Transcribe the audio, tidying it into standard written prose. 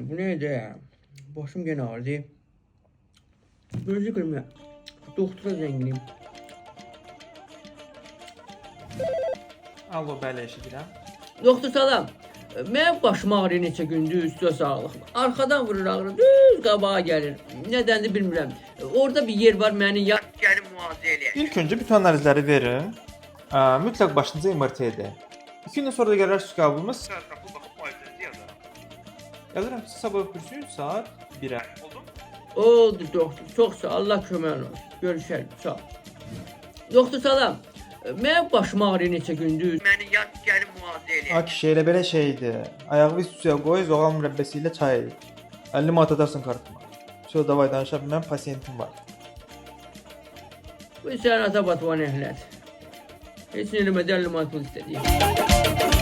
Bu neydi ya? Başım gene ağrıdı. Gözü kırmıyor. Doktora zengin. Alo, bəli, eşidirəm. Doktor salam. Mənim başım ağrıyor neçə gündür, üstə sağlıq. Arxadan vurur ağrı, düz qabağa gəlir. Nədəndir bilmirəm. Orada bir yer var, məni yat gəlib müalicə eləyək. İlk öncə bütün analizləri verin. Mütləq başınıza MRT edin. 2 gün sonra da gələrsiniz qəbulumuz. Saat qapı baxıb müalicənizi yazaram. Yazıram ki, sabah öpürsünüz saat 1-ə. Oldu? Oldu doktor. Çox sağ ol. Allah köməyin olsun. Görüşərik. Sağ ol. Doktor salam. Mənim başım ağrıyor neçə gündür. Məni yat gəlib müalicə eləyək. A kişi elə belə şeydir. Ayağı üst suya qoy, zoğal mürəbbəsi ilə çay iç. 50 manat atarsın kartıma. Şöyle davay danışa bilməm, pasiyentim var. Bu sənə ata batvan əhləd. Heç nə eləmədə 50 manat pul istədik.